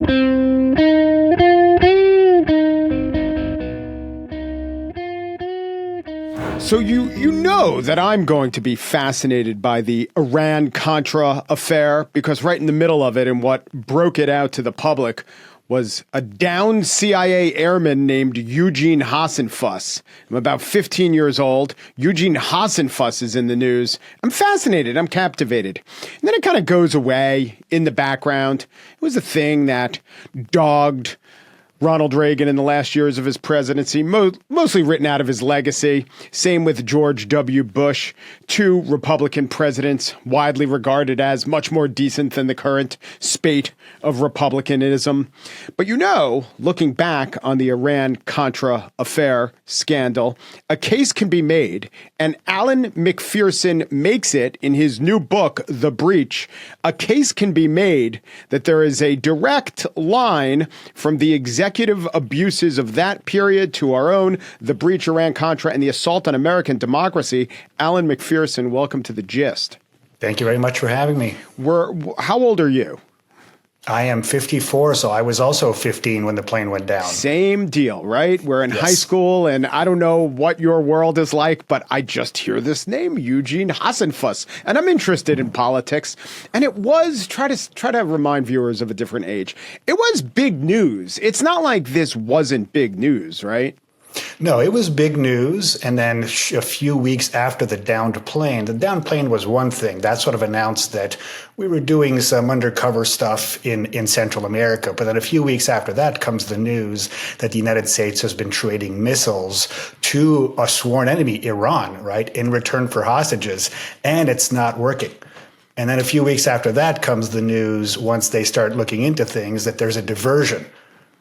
So you know that I'm going to be fascinated by the Iran-Contra affair, because right in the middle of it and what broke it out to the public was a downed CIA airman named Eugene Hassenfuss. I'm about 15 years old. Eugene Hassenfuss is in the news. I'm fascinated. I'm captivated. And then it kind of goes away in the background. It was a thing that dogged Ronald Reagan in the last years of his presidency, mostly written out of his legacy. Same with George W. Bush, two Republican presidents widely regarded as much more decent than the current spate of republicanism. But looking back on the Iran-Contra affair scandal, a case can be made, and Alan McPherson makes it in his new book, The Breach. A case can be made that there is a direct line from the executive abuses of that period to our own, the breach, Iran-Contra, and the assault on American democracy. Alan McPherson, welcome to The Gist. Thank you very much for having me. How old are you? I am 54, so I was also 15 when the plane went down. Same deal, right? We're in Yes. high school, and I don't know what your world is like, but I just hear this name, Eugene Hassenfuss, and I'm interested in politics. And it was, try to remind viewers of a different age, it was big news. It's not like this wasn't big news, right? No, it was big news. And then a few weeks after the downed plane was one thing. That sort of announced that we were doing some undercover stuff in Central America. But then a few weeks after that comes the news that the United States has been trading missiles to a sworn enemy, Iran, right, in return for hostages. And it's not working. And then a few weeks after that comes the news, once they start looking into things, that there's a diversion,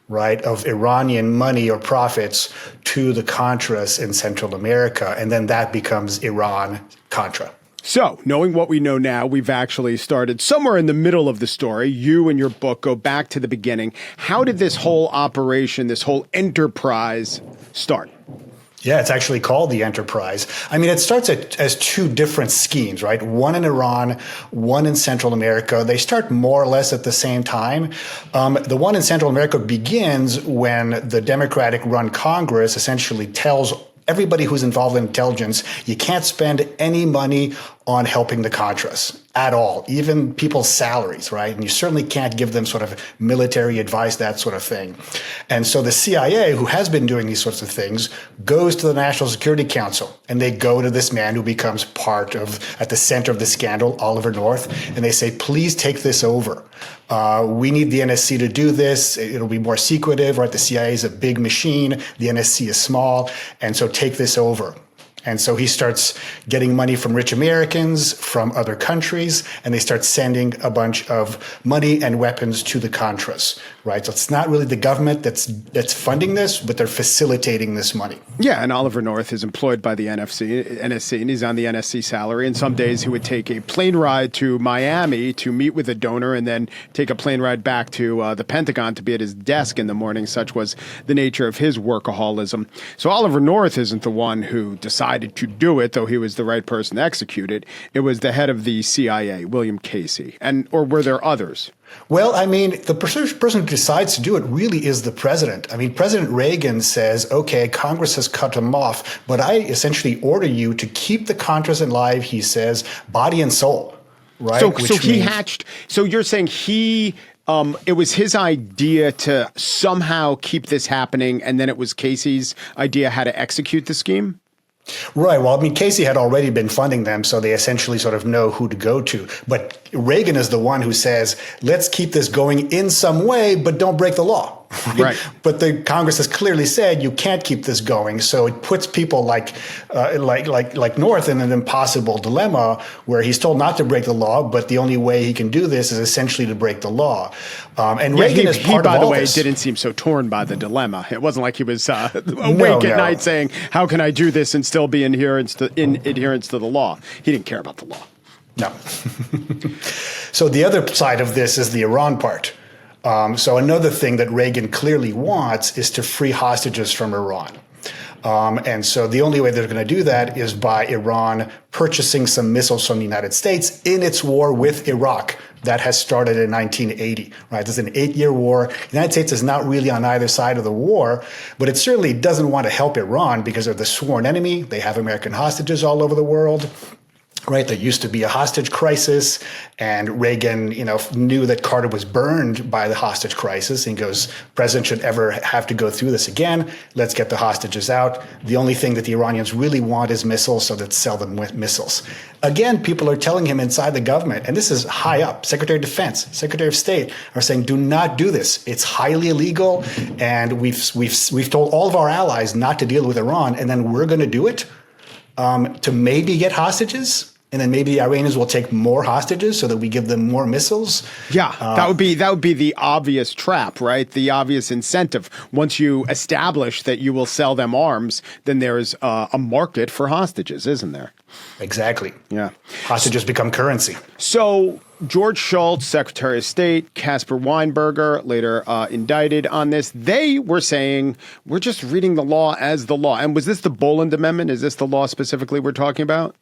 right, of Iranian money or profits to the Contras in Central America. And then that becomes Iran-Contra. So, knowing what we know now, we've actually started somewhere in the middle of the story. You and your book go back to the beginning. How did this whole operation, this whole enterprise start? Yeah, it's actually called the Enterprise. I mean, it starts as two different schemes, right? One in Iran, one in Central America. They start more or less at the same time. The one in Central America begins when the Democratic-run Congress essentially tells everybody who's involved in intelligence, you can't spend any money on helping the Contras at all, even people's salaries, right? And you certainly can't give them sort of military advice, that sort of thing. And so the CIA, who has been doing these sorts of things, goes to the National Security Council, and they go to this man who becomes at the center of the scandal, Oliver North, and they say, please take this over. We need the NSC to do this. It'll be more secretive, right? The CIA is a big machine. The NSC is small. And so take this over. And so he starts getting money from rich Americans, from other countries, and they start sending a bunch of money and weapons to the Contras, right? So it's not really the government that's funding this, but they're facilitating this money. Yeah, and Oliver North is employed by the NSC, and he's on the NSC salary. And some days he would take a plane ride to Miami to meet with a donor and then take a plane ride back to the Pentagon to be at his desk in the morning. Such was the nature of his workaholism. So Oliver North isn't the one who decided to do it, though he was the right person to execute it. It was the head of the CIA, William Casey. Or were there others? Well, I mean, the person who decides to do it really is the president. I mean, President Reagan says, okay, Congress has cut him off, but I essentially order you to keep the Contras alive, he says, body and soul, right? So you're saying it was his idea to somehow keep this happening, and then it was Casey's idea how to execute the scheme? Right. Well, I mean, Casey had already been funding them, so they essentially sort of know who to go to. But Reagan is the one who says, let's keep this going in some way, but don't break the law. Right. But the Congress has clearly said you can't keep this going. So it puts people like North in an impossible dilemma where he's told not to break the law, but the only way he can do this is essentially to break the law. And Reagan is part of all this. He, by the way, didn't seem so torn by the dilemma. It wasn't like he was awake at night saying, how can I do this and still be in adherence to the law? He didn't care about the law. No. So the other side of this is the Iran part. So another thing that Reagan clearly wants is to free hostages from Iran. And so the only way they're going to do that is by Iran purchasing some missiles from the United States in its war with Iraq that has started in 1980, right? This is an 8-year war. The United States is not really on either side of the war, but it certainly doesn't want to help Iran because they're the sworn enemy. They have American hostages all over the world. Right, there used to be a hostage crisis, and Reagan, knew that Carter was burned by the hostage crisis. And he goes, "President should ever have to go through this again. Let's get the hostages out. The only thing that the Iranians really want is missiles, so let's sell them missiles." Again, people are telling him inside the government, and this is high up. Secretary of Defense, Secretary of State are saying, "Do not do this. It's highly illegal, and we've told all of our allies not to deal with Iran, and then we're going to do it." To maybe get hostages, and then maybe the Iranians will take more hostages so that we give them more missiles. Yeah, that would be the obvious trap, right? The obvious incentive. Once you establish that you will sell them arms, then there's a market for hostages, isn't there? Exactly. Yeah. Hostages become currency. So George Shultz, Secretary of State, Caspar Weinberger, later indicted on this. They were saying, we're just reading the law as the law. And was this the Boland Amendment? Is this the law specifically we're talking about?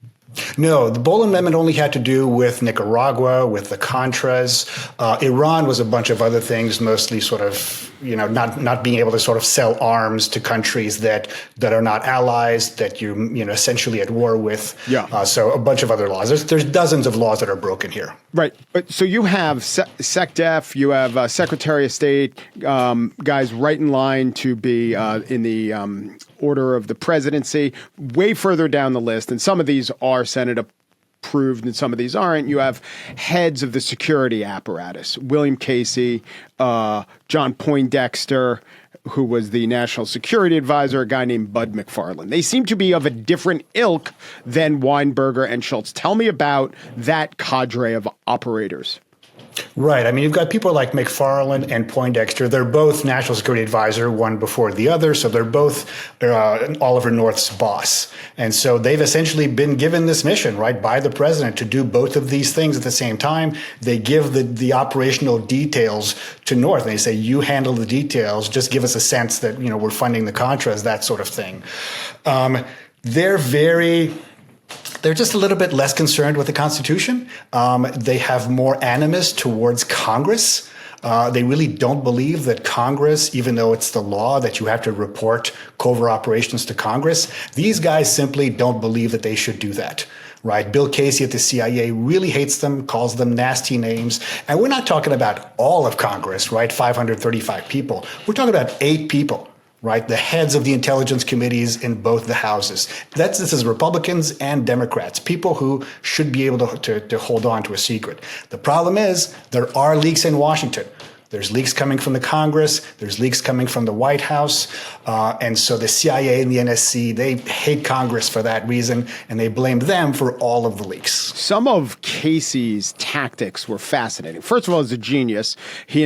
No, the Boland Amendment only had to do with Nicaragua, with the Contras. Iran was a bunch of other things, mostly sort of, not being able to sort of sell arms to countries that are not allies, that you're essentially at war with. Yeah. So a bunch of other laws. There's dozens of laws that are broken here. Right. But so you have SecDef, you have Secretary of State, guys right in line to be in the order of the presidency, way further down the list. And some of these are Senate approved and some of these aren't. You have heads of the security apparatus, William Casey, John Poindexter, who was the national security advisor, a guy named Bud McFarlane. They seem to be of a different ilk than Weinberger and Shultz. Tell me about that cadre of operators. Right. I mean, you've got people like McFarlane and Poindexter. They're both national security advisor, one before the other. So they're both Oliver North's boss. And so they've essentially been given this mission, right, by the president to do both of these things at the same time. They give the operational details to North. And they say, you handle the details. Just give us a sense that, we're funding the Contras, that sort of thing. They're just a little bit less concerned with the Constitution. They have more animus towards Congress. They really don't believe that Congress, even though it's the law that you have to report covert operations to Congress, these guys simply don't believe that they should do that. Right. Bill Casey at the CIA really hates them, calls them nasty names. And we're not talking about all of Congress, right? 535 people. We're talking about 8 people. Right, the heads of the intelligence committees in both the houses. This is Republicans and Democrats, people who should be able to hold on to a secret. The problem is there are leaks in Washington. There's leaks coming from the Congress. There's leaks coming from the White House. And so the CIA and the NSC, they hate Congress for that reason, and they blame them for all of the leaks. Some of Casey's tactics were fascinating. First of all, he's a genius. He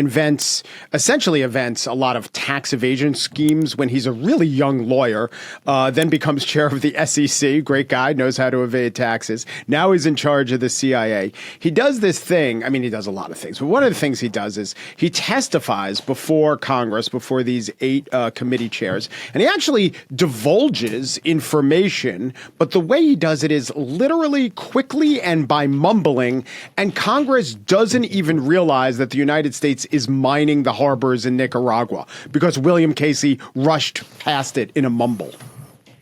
essentially invents a lot of tax evasion schemes when he's a really young lawyer, then becomes chair of the SEC. Great guy, knows how to evade taxes. Now he's in charge of the CIA. He does this thing. I mean, he does a lot of things, but one of the things he does is he testifies before Congress, before these 8 committee chairs, and he actually divulges information, but the way he does it is literally quickly and by mumbling, and Congress doesn't even realize that the United States is mining the harbors in Nicaragua because William Casey rushed past it in a mumble.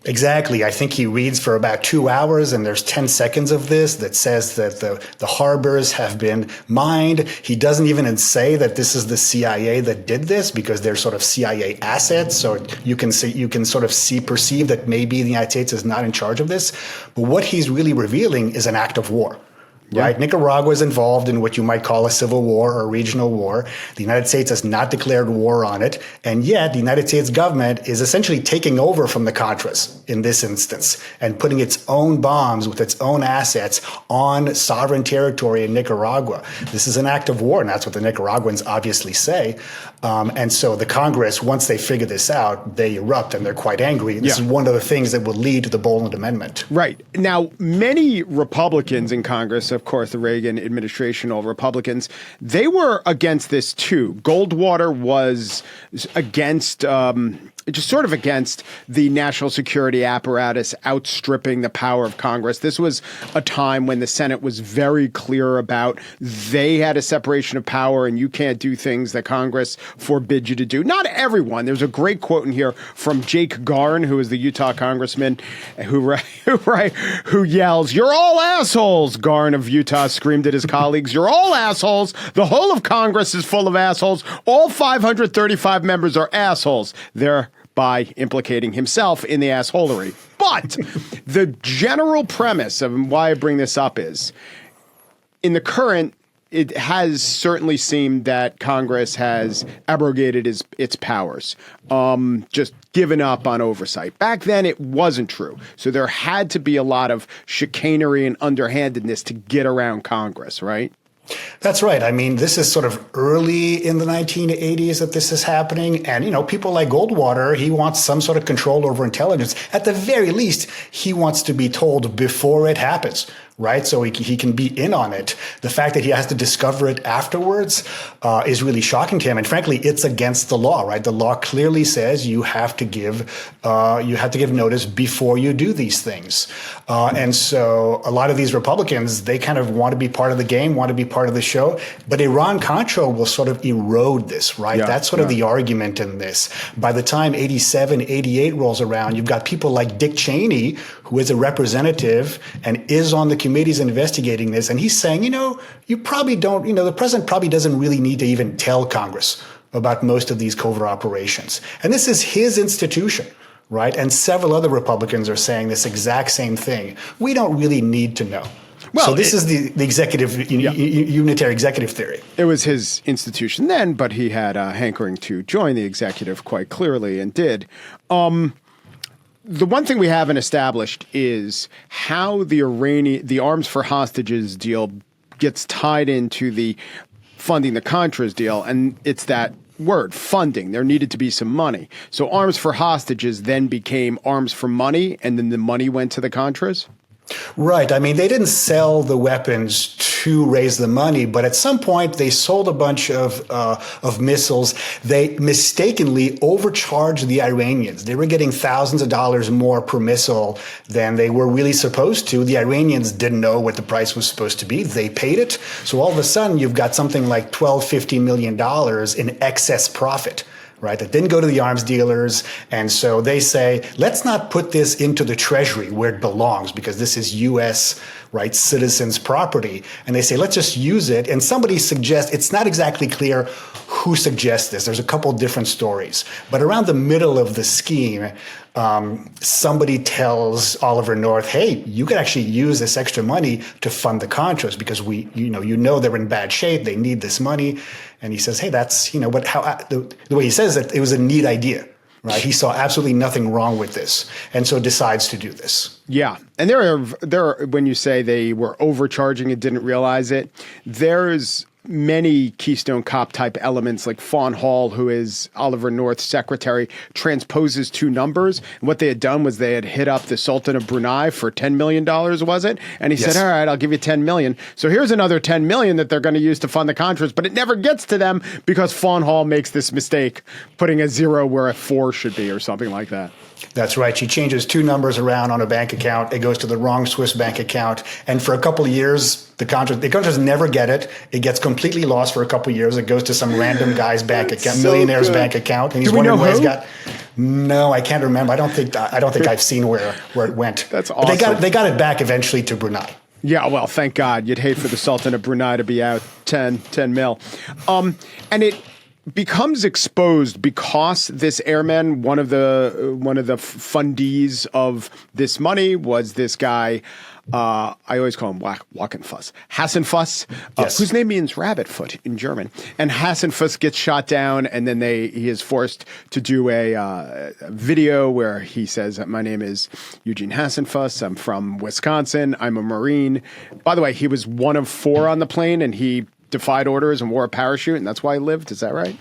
Exactly. I think he reads for about 2 hours, and there's 10 seconds of this that says that the harbors have been mined. He doesn't even say that this is the CIA that did this because they're sort of CIA assets. So you can perceive that maybe the United States is not in charge of this. But what he's really revealing is an act of war. Yeah. Right? Nicaragua is involved in what you might call a civil war or a regional war. The United States has not declared war on it. And yet the United States government is essentially taking over from the Contras in this instance and putting its own bombs with its own assets on sovereign territory in Nicaragua. This is an act of war, and that's what the Nicaraguans obviously say. And so the Congress, once they figure this out, they erupt and they're quite angry. This is one of the things that will lead to the Boland Amendment. Right. Now, many Republicans in Congress, of course, the Reagan administration, all Republicans, they were against this too. Goldwater was against just sort of against the national security apparatus outstripping the power of Congress. This was a time when the Senate was very clear about they had a separation of power and you can't do things that Congress forbids you to do. Not everyone. There's a great quote in here from Jake Garn, who is the Utah congressman, who yells, "You're all assholes!" Garn of Utah screamed at his colleagues, "You're all assholes. The whole of Congress is full of assholes. All 535 members are assholes." Thereby implicating himself in the assholery. But the general premise of why I bring this up is, in the current, it has certainly seemed that Congress has abrogated its powers, just given up on oversight. Back then, it wasn't true. So there had to be a lot of chicanery and underhandedness to get around Congress, right? That's right. I mean, this is sort of early in the 1980s that this is happening. And, people like Goldwater, he wants some sort of control over intelligence. At the very least, he wants to be told before it happens, right? So he can be in on it. The fact that he has to discover it afterwards is really shocking to him. And frankly, it's against the law, right? The law clearly says you have to give notice before you do these things. And so a lot of these Republicans, they kind of want to be part of the game, want to be part of the show. But Iran-Contra will sort of erode this, right? Yeah, That's sort of the argument in this. By the time 87, 88 rolls around, you've got people like Dick Cheney, who is a representative and is on the committees investigating this. And he's saying, you probably don't, the president probably doesn't really need to even tell Congress about most of these covert operations. And this is his institution, right? And several other Republicans are saying this exact same thing. We don't really need to know. Well, so this is the executive, unitary executive theory. It was his institution then, but he had a hankering to join the executive quite clearly and did. The one thing we haven't established is how the arms for hostages deal gets tied into the funding the Contras deal. And it's that word, funding. There needed to be some money. So arms for hostages then became arms for money, and then the money went to the Contras? Right. I mean, they didn't sell the weapons to raise the money, but at some point they sold a bunch of missiles. They mistakenly overcharged the Iranians. They were getting thousands of dollars more per missile than they were really supposed to. The Iranians didn't know what the price was supposed to be. They paid it. So all of a sudden you've got something like $12-15 million in excess profit, right, that didn't go to the arms dealers. And so they say, let's not put this into the Treasury where it belongs, because this is U.S., right, citizens' property. And they say, let's just use it. And somebody suggests, it's not exactly clear who suggests this. There's a couple different stories. But around the middle of the scheme, somebody tells Oliver North, hey, you could actually use this extra money to fund the Contras because they're in bad shape. They need this money. And he says, hey, that's, but the way he says that, it was a neat idea, right? He saw absolutely nothing wrong with this, and so decides to do this. Yeah. And there are, when you say they were overcharging and didn't realize it, there's many Keystone Cop type elements, like Fawn Hall, who is Oliver North's secretary, transposes two numbers. And what they had done was they had hit up the Sultan of Brunei for $10 million, was it? And he said, all right, I'll give you $10 million. So here's another $10 million that they're going to use to fund the Contras, but it never gets to them because Fawn Hall makes this mistake, putting a 0 where a 4 should be or something like that. That's right. She changes two numbers around on a bank account. It goes to the wrong Swiss bank account. And for a couple of years, the Contras never get it. It gets completely lost for a couple of years. It goes to some random guy's bank account, so millionaire's bank account. And he's wondering where he's got. No, I can't remember. I don't think I've seen where it went. That's awesome. But they got it back eventually to Brunei. Yeah, well, thank God. You'd hate for the Sultan of Brunei to be out 10 mil. And it becomes exposed because this airman, one of the fundees of this money was this guy. I always call him Wackenfuss, Hassenfuss, whose name means rabbit foot in German. And Hassenfuss gets shot down, and then he is forced to do a video where he says, "My name is Eugene Hassenfuss. I'm from Wisconsin. I'm a Marine." By the way, he was one of 4 on the plane, and he defied orders and wore a parachute, and that's why he lived. Is that right?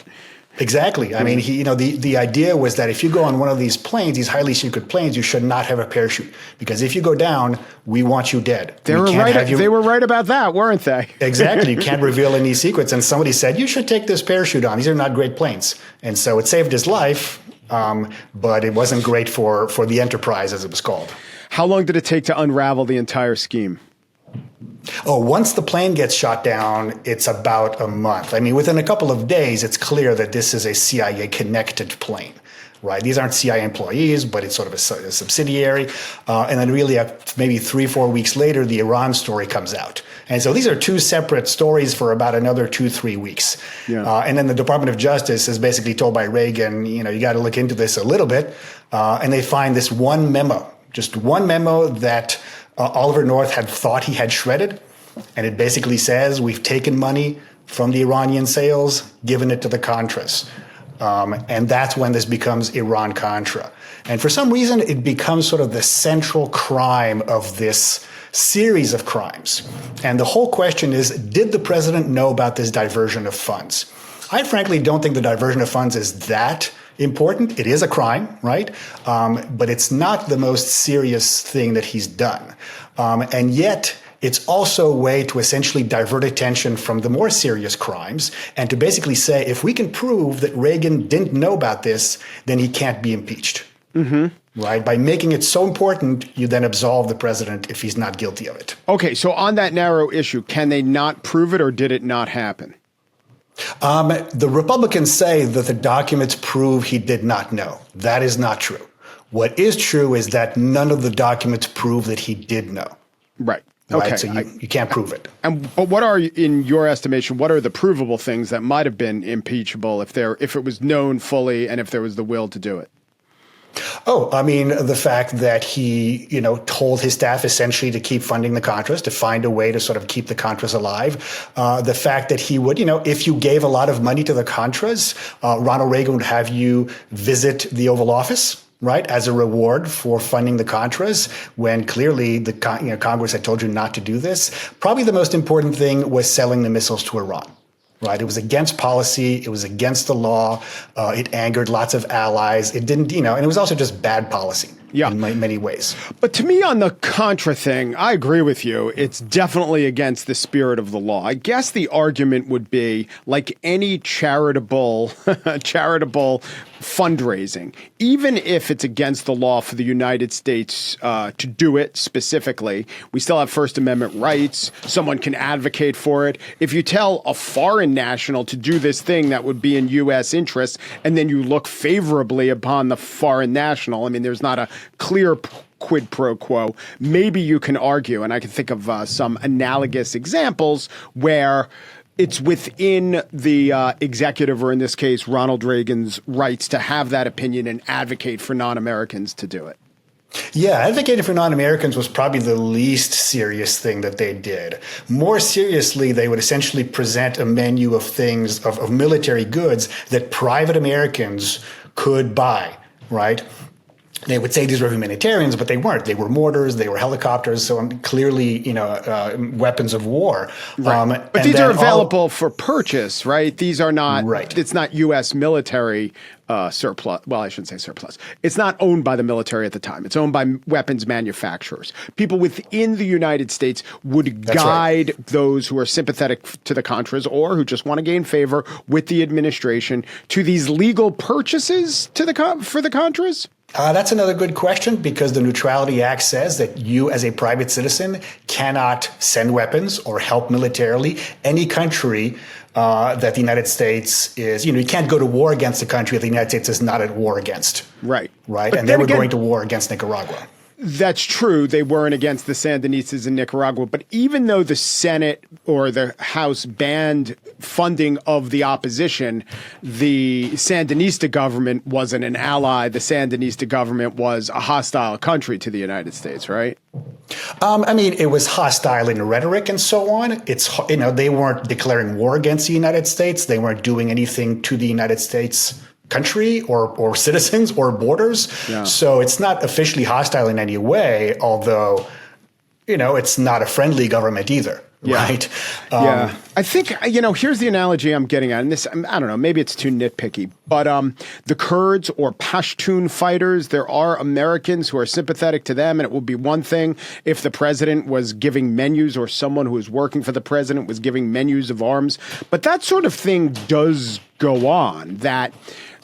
Exactly. I mean, the idea was that if you go on one of these planes, these highly secret planes, you should not have a parachute, because if you go down, we want you dead. They were right about that, weren't they? Exactly. You can't reveal any secrets. And somebody said, you should take this parachute on. These are not great planes. And so it saved his life. but it wasn't great for the enterprise, as it was called. How long did it take to unravel the entire scheme? Oh, once the plane gets shot down, it's about a month. I mean, within a couple of days, it's clear that this is a CIA-connected plane, right? These aren't CIA employees, but it's sort of a subsidiary. And then really maybe 3-4 weeks later, the Iran story comes out. And so these are two separate stories for about another 2-3 weeks. Yeah. And then the Department of Justice is basically told by Reagan, you got to look into this a little bit. And they find this one memo, just one memo that Oliver North had thought he had shredded. And it basically says, we've taken money from the Iranian sales, given it to the Contras. And that's when this becomes Iran-Contra. And for some reason, it becomes sort of the central crime of this series of crimes. And the whole question is, did the president know about this diversion of funds? I frankly don't think the diversion of funds is that important. It is a crime, right? But it's not the most serious thing that he's done. And yet, it's also a way to essentially divert attention from the more serious crimes and to basically say, if we can prove that Reagan didn't know about this, then he can't be impeached. Mm-hmm. Right? By making it so important, you then absolve the president if he's not guilty of it. Okay, so on that narrow issue, can they not prove it or did it not happen? The Republicans say that the documents prove he did not know. That is not true. What is true is that none of the documents prove that he did know. Right. Okay. Right? So you can't prove it. But what are, in your estimation, what are the provable things that might have been impeachable if it was known fully and if there was the will to do it? Oh, I mean, the fact that he, told his staff essentially to keep funding the Contras, to find a way to sort of keep the Contras alive. The fact that he would, if you gave a lot of money to the Contras, Ronald Reagan would have you visit the Oval Office, right, as a reward for funding the Contras, when clearly the Congress had told you not to do this. Probably the most important thing was selling the missiles to Iran. Right. It was against policy. It was against the law. It angered lots of allies. It didn't, and it was also just bad policy. Yeah. In many ways. But to me, on the Contra thing, I agree with you. It's definitely against the spirit of the law. I guess the argument would be, like any charitable fundraising, even if it's against the law for the United States to do it specifically, we still have First Amendment rights. Someone can advocate for it. If you tell a foreign national to do this thing that would be in U.S. interests, and then you look favorably upon the foreign national, I mean, there's not a clear quid pro quo. Maybe you can argue, and I can think of some analogous examples where it's within the executive, or in this case, Ronald Reagan's rights to have that opinion and advocate for non-Americans to do it. Yeah, advocating for non-Americans was probably the least serious thing that they did. More seriously, they would essentially present a menu of things, of military goods that private Americans could buy, right? They would say these were humanitarians, but they weren't. They were mortars, they were helicopters, so clearly, weapons of war. Right. But these are available for purchase, right? These are not. Right. It's not U.S. military surplus. Well, I shouldn't say surplus. It's not owned by the military at the time. It's owned by weapons manufacturers. People within the United States would guide those who are sympathetic to the Contras or who just want to gain favor with the administration to these legal purchases for the Contras. That's another good question, because the Neutrality Act says that you as a private citizen cannot send weapons or help militarily any country that the United States is, you can't go to war against a country that the United States is not at war against. Right. Right. But and they were going to war against Nicaragua. That's true. They weren't against the Sandinistas in Nicaragua. But even though the Senate or the House banned funding of the opposition, the Sandinista government wasn't an ally. The Sandinista government was a hostile country to the United States, right? I mean, it was hostile in rhetoric and so on. They weren't declaring war against the United States. They weren't doing anything to the United States country or citizens or borders. Yeah. So it's not officially hostile in any way, although, it's not a friendly government either. Yeah. Right. I think, here's the analogy I'm getting at. And this, I don't know, maybe it's too nitpicky, but the Kurds or Pashtun fighters, there are Americans who are sympathetic to them. And it would be one thing if the president was giving menus or someone who was working for the president was giving menus of arms. But that sort of thing does go on, that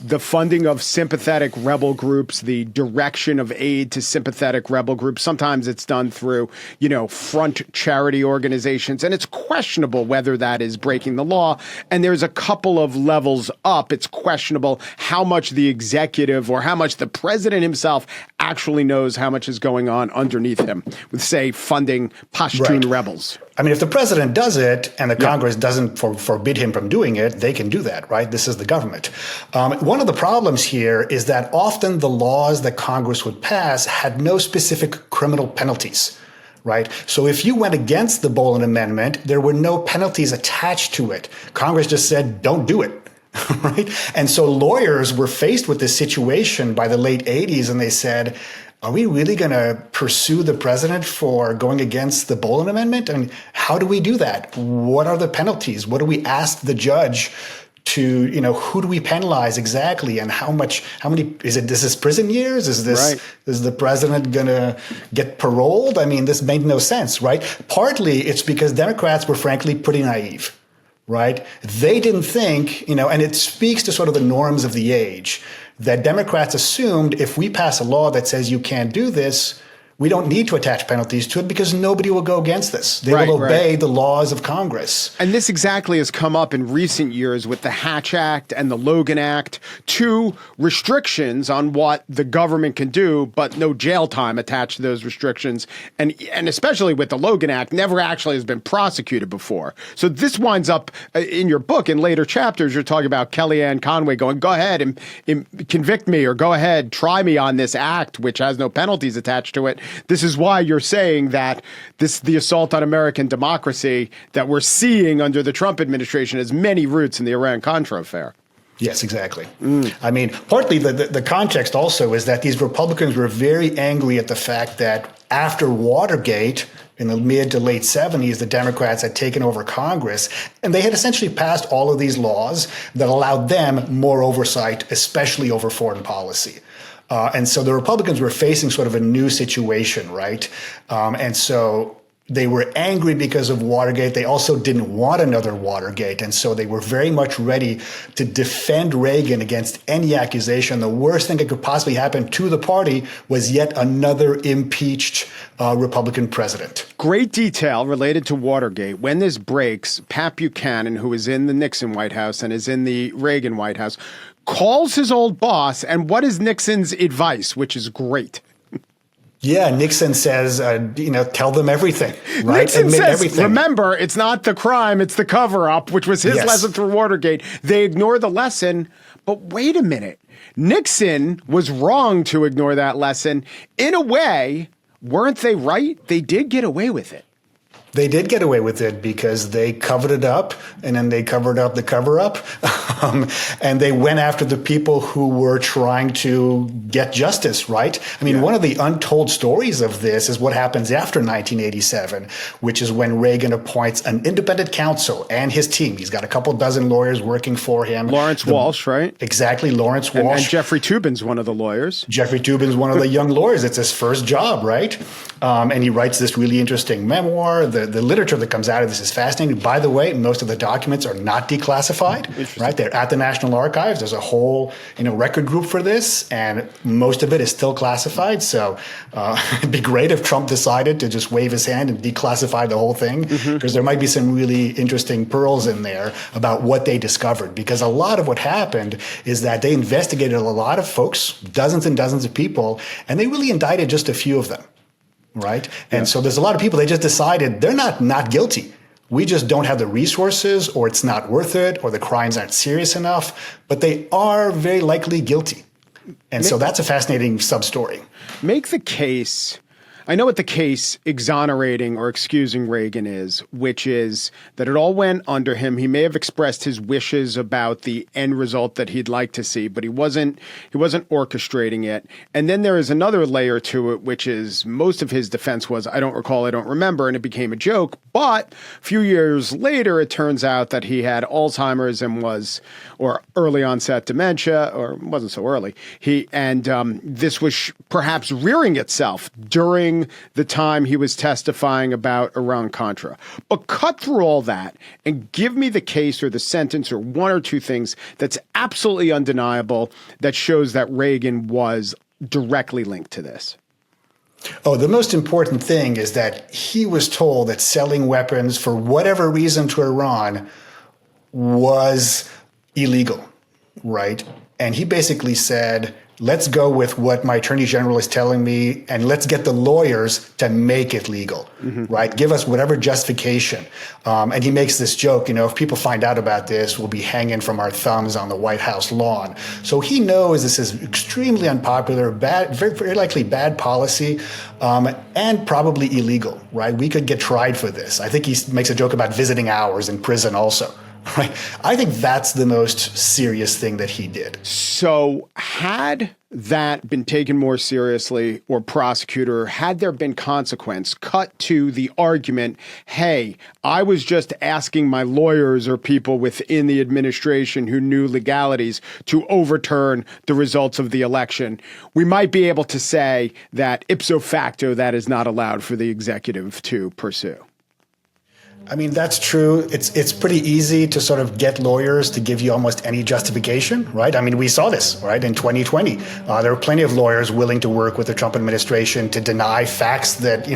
the funding of sympathetic rebel groups, the direction of aid to sympathetic rebel groups. Sometimes it's done through, front charity organizations, and it's questionable whether that is breaking the law. And there's a couple of levels up. It's questionable how much the executive or how much the president himself actually knows how much is going on underneath him with, say, funding Pashtun rebels. I mean, if the president does it and the Congress doesn't forbid him from doing it, they can do that, right? This is the government. One of the problems here is that often the laws that Congress would pass had no specific criminal penalties, right? So if you went against the Bolin Amendment, there were no penalties attached to it. Congress just said, don't do it. Right? And so lawyers were faced with this situation by the late 80s, and they said, are we really going to pursue the president for going against the Bolin Amendment? I mean, how do we do that? What are the penalties? What do we ask the judge to, who do we penalize exactly? And how many, is this prison years? Is the president going to get paroled? I mean, this made no sense, right? Partly it's because Democrats were frankly pretty naive. Right? They didn't think, and it speaks to sort of the norms of the age, that Democrats assumed if we pass a law that says you can't do this, we don't need to attach penalties to it because nobody will go against this. They will obey the laws of Congress. And this exactly has come up in recent years with the Hatch Act and the Logan Act, two restrictions on what the government can do, but no jail time attached to those restrictions. And especially with the Logan Act, never actually has been prosecuted before. So this winds up in your book in later chapters. You're talking about Kellyanne Conway going, go ahead and convict me, or go ahead, try me on this act, which has no penalties attached to it. This is why you're saying that the assault on American democracy that we're seeing under the Trump administration has many roots in the Iran-Contra affair. Yes, exactly. I mean, partly the context also is that these Republicans were very angry at the fact that after Watergate, in the mid to late 70s, the Democrats had taken over Congress, and they had essentially passed all of these laws that allowed them more oversight, especially over foreign policy. And so the Republicans were facing sort of a new situation, right? And so they were angry because of Watergate. They also didn't want another Watergate. And so they were very much ready to defend Reagan against any accusation. The worst thing that could possibly happen to the party was yet another impeached Republican president. Great detail related to Watergate. When this breaks, Pat Buchanan, who is in the Nixon White House and is in the Reagan White House, calls his old boss. And what is Nixon's advice, which is great? Yeah, Nixon says, tell them everything, right? Nixon Admit says, everything. remember, it's not the crime, it's the cover-up, which was his lesson through Watergate. They ignore the lesson, but wait a minute. Nixon was wrong to ignore that lesson. In a way, weren't they right? They did get away with it. They did get away with it because they covered it up, and then they covered up the cover-up, and they went after the people who were trying to get justice, right? I mean, one of the untold stories of this is what happens after 1987, which is when Reagan appoints an independent counsel and his team. He's got a couple dozen lawyers working for him. Lawrence Walsh, right? Exactly, Lawrence Walsh. And Jeffrey Toobin's one of the lawyers. Jeffrey Toobin's one of the young lawyers. It's his first job, right? And he writes this really interesting memoir. The literature that comes out of this is fascinating. By the way, most of the documents are not declassified, right? They're at the National Archives. There's a whole, record group for this, and most of it is still classified. So it'd be great if Trump decided to just wave his hand and declassify the whole thing, because there might be some really interesting pearls in there about what they discovered. Because a lot of what happened is that they investigated a lot of folks, dozens and dozens of people, and they really indicted just a few of them. Right. And so there's a lot of people, they just decided they're not guilty. We just don't have the resources, or it's not worth it, or the crimes aren't serious enough, but they are very likely guilty. And so that's a fascinating sub-story. Make the case. I know what the case exonerating or excusing Reagan is, which is that it all went under him. He may have expressed his wishes about the end result that he'd like to see, but he wasn't orchestrating it. And then there is another layer to it, which is most of his defense was, I don't recall, I don't remember, and it became a joke. But a few years later, it turns out that he had Alzheimer's and or early onset dementia, or it wasn't so early. This was perhaps rearing itself during the time he was testifying about Iran-Contra. But cut through all that and give me the case or the sentence or one or two things that's absolutely undeniable that shows that Reagan was directly linked to this. Oh, the most important thing is that he was told that selling weapons for whatever reason to Iran was illegal, right? And he basically said, let's go with what my attorney general is telling me, and let's get the lawyers to make it legal, right? Give us whatever justification. And he makes this joke, if people find out about this, we'll be hanging from our thumbs on the White House lawn. So he knows this is extremely unpopular, bad, very, very likely bad policy, and probably illegal, right? We could get tried for this. I think he makes a joke about visiting hours in prison also. Right. I think that's the most serious thing that he did. So had that been taken more seriously or prosecutor, had there been consequence, cut to the argument, hey, I was just asking my lawyers or people within the administration who knew legalities to overturn the results of the election, we might be able to say that ipso facto that is not allowed for the executive to pursue. I mean, that's true. It's pretty easy to sort of get lawyers to give you almost any justification, right? I mean, we saw this, right, in 2020. There were plenty of lawyers willing to work with the Trump administration to deny facts that,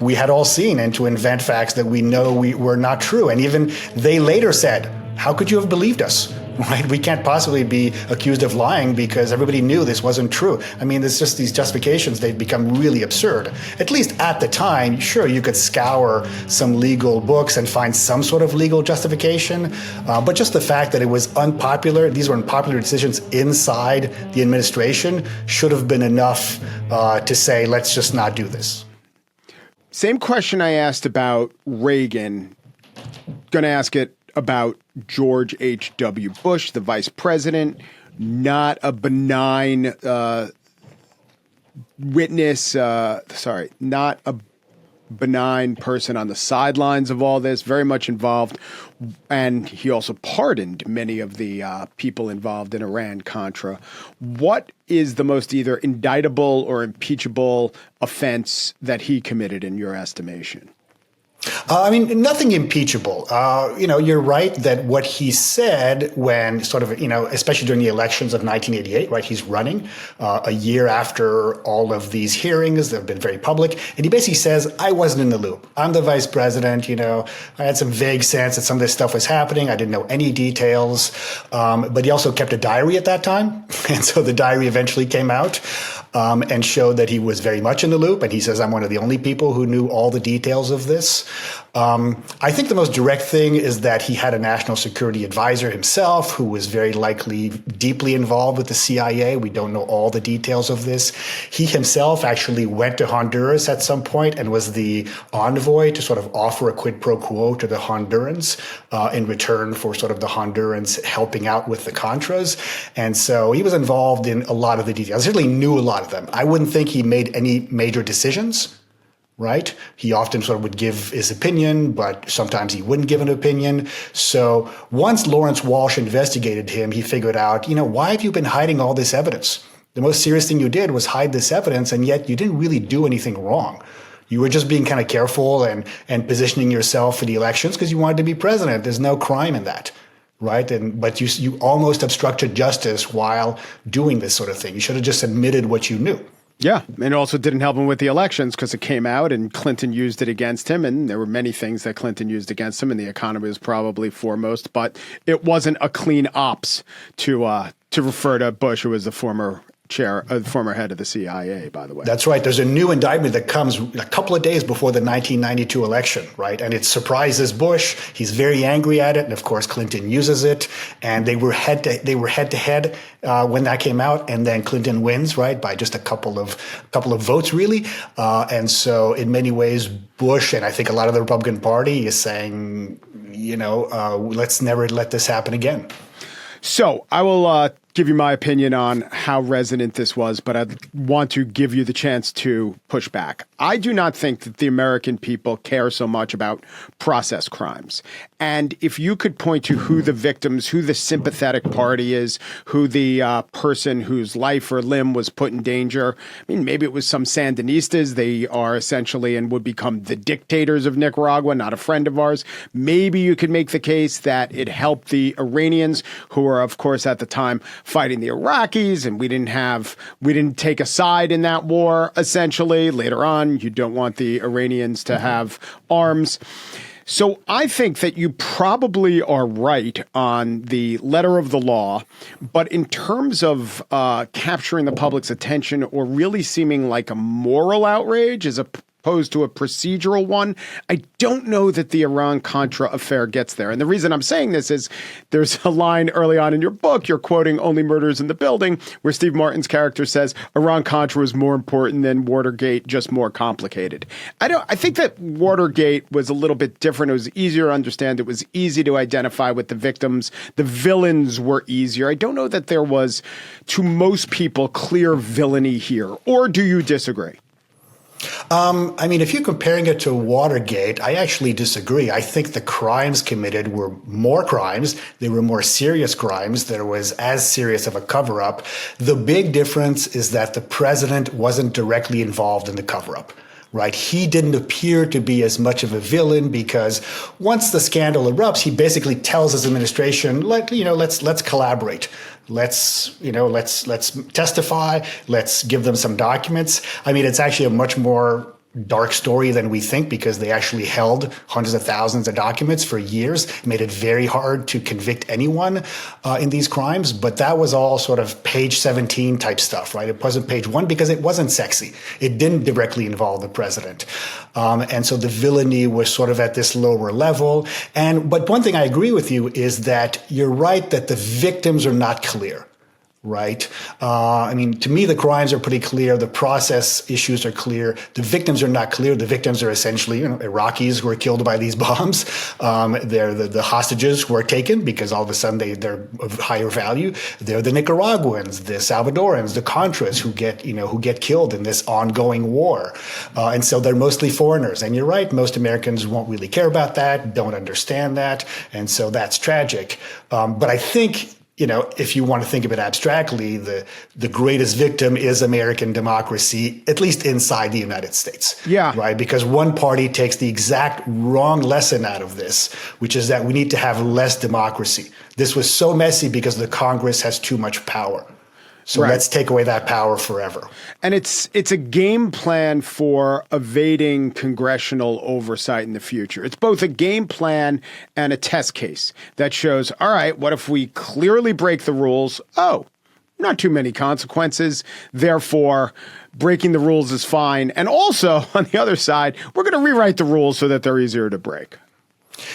we had all seen and to invent facts that we know were not true. And even they later said, how could you have believed us? Right? We can't possibly be accused of lying because everybody knew this wasn't true. I mean, there's just these justifications, they've become really absurd. At least at the time, sure, you could scour some legal books and find some sort of legal justification. But just the fact that it was unpopular, these were unpopular decisions inside the administration, should have been enough to say, let's just not do this. Same question I asked about Reagan. Going to ask it about George H.W. Bush, the vice president, not a benign not a benign person on the sidelines of all this, very much involved. And he also pardoned many of the people involved in Iran-Contra. What is the most either indictable or impeachable offense that he committed in your estimation? I mean, nothing impeachable. You're right that what he said when sort of, especially during the elections of 1988, right, he's running a year after all of these hearings that have been very public. And he basically says, I wasn't in the loop. I'm the vice president. I had some vague sense that some of this stuff was happening. I didn't know any details. But he also kept a diary at that time. And so the diary eventually came out and showed that he was very much in the loop. And he says, I'm one of the only people who knew all the details of this. I think the most direct thing is that he had a national security advisor himself who was very likely deeply involved with the CIA. We don't know all the details of this. He himself actually went to Honduras at some point and was the envoy to sort of offer a quid pro quo to the Hondurans in return for sort of the Hondurans helping out with the Contras. And so he was involved in a lot of the details. He certainly knew a lot of them. I wouldn't think he made any major decisions. Right? He often sort of would give his opinion, but sometimes he wouldn't give an opinion. So once Lawrence Walsh investigated him, he figured out, why have you been hiding all this evidence? The most serious thing you did was hide this evidence, and yet you didn't really do anything wrong. You were just being kind of careful and positioning yourself for the elections because you wanted to be president. There's no crime in that. Right. But you almost obstructed justice while doing this sort of thing. You should have just admitted what you knew. Yeah. And it also didn't help him with the elections because it came out and Clinton used it against him. And there were many things that Clinton used against him, and the economy was probably foremost. But it wasn't a clean ops to refer to Bush, who was the former former head of the CIA, by the way. That's right. There's a new indictment that comes a couple of days before the 1992 election, right? And it surprises Bush. He's very angry at it, and of course Clinton uses it. And they were head to head when that came out, and then Clinton wins, right, by just a couple of votes, really. And so, in many ways, Bush and I think a lot of the Republican Party is saying, let's never let this happen again. So I will give you my opinion on how resonant this was, but I want to give you the chance to push back. I do not think that the American people care so much about process crimes. And if you could point to who the victims, who the sympathetic party is, who the person whose life or limb was put in danger, I mean, maybe it was some Sandinistas. They are essentially and would become the dictators of Nicaragua, not a friend of ours. Maybe you could make the case that it helped the Iranians, who were, of course, at the time fighting the Iraqis, and we didn't take a side in that war, essentially. Later on, you don't want the Iranians to have arms. So I think that you probably are right on the letter of the law, but in terms of capturing the public's attention or really seeming like a moral outrage as opposed to a procedural one, I don't know that the Iran-Contra affair gets there. And the reason I'm saying this is there's a line early on in your book, you're quoting Only Murders in the Building, where Steve Martin's character says Iran-Contra was more important than Watergate, just more complicated. I think that Watergate was a little bit different. It was easier to understand. It was easy to identify with the victims. The villains were easier. I don't know that there was, to most people, clear villainy here. Or do you disagree? If you're comparing it to Watergate, I actually disagree. I think the crimes committed were more crimes. They were more serious crimes. There was as serious of a cover-up. The big difference is that the president wasn't directly involved in the cover-up. Right. He didn't appear to be as much of a villain because once the scandal erupts, he basically tells his administration, let's collaborate. Let's testify. Let's give them some documents. I mean, it's actually a much more dark story than we think because they actually held hundreds of thousands of documents for years, made it very hard to convict anyone in these crimes. But that was all sort of page 17 type stuff, right? It wasn't page 1 because it wasn't sexy. It didn't directly involve the president. And so the villainy was sort of at this lower level. But one thing I agree with you is that you're right that the victims are not clear. Right. To me, the crimes are pretty clear. The process issues are clear. The victims are not clear. The victims are essentially, Iraqis who were killed by these bombs. They're the hostages who are taken because all of a sudden they're of higher value. They're the Nicaraguans, the Salvadorans, the Contras who get killed in this ongoing war. And so they're mostly foreigners. And you're right. Most Americans won't really care about that, don't understand that. And so that's tragic. But I think, if you want to think of it abstractly, the greatest victim is American democracy, at least inside the United States. Yeah. Right? Because one party takes the exact wrong lesson out of this, which is that we need to have less democracy. This was so messy because the Congress has too much power. So let's take away that power forever. And it's a game plan for evading congressional oversight in the future. It's both a game plan and a test case that shows, all right, what if we clearly break the rules? Oh, not too many consequences. Therefore, breaking the rules is fine. And also, on the other side, we're going to rewrite the rules so that they're easier to break.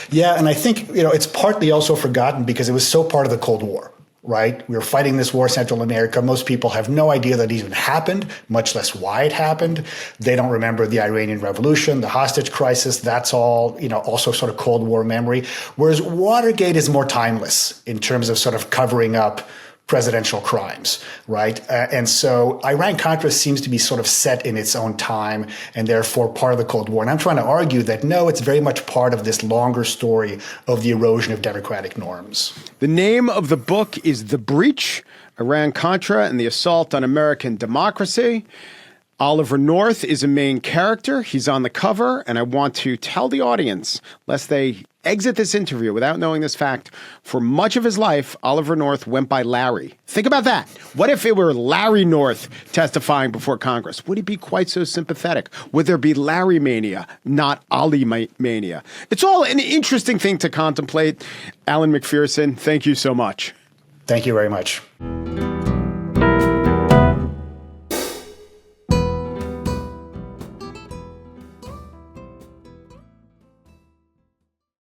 Yeah, and I think, it's partly also forgotten because it was so part of the Cold War. Right? We were fighting this war in Central America. Most people have no idea that it even happened, much less why it happened. They don't remember the Iranian Revolution, the hostage crisis. That's all, also sort of Cold War memory. Whereas Watergate is more timeless in terms of sort of covering up presidential crimes, right? And so Iran-Contra seems to be sort of set in its own time and therefore part of the Cold War. And I'm trying to argue that, no, it's very much part of this longer story of the erosion of democratic norms. The name of the book is The Breach, Iran-Contra and the Assault on American Democracy. Oliver North is a main character. He's on the cover, and I want to tell the audience, lest they exit this interview without knowing this fact, for much of his life, Oliver North went by Larry. Think about that. What if it were Larry North testifying before Congress? Would he be quite so sympathetic? Would there be Larry mania, not Ali mania? It's all an interesting thing to contemplate. Alan McPherson, thank you so much. Thank you very much.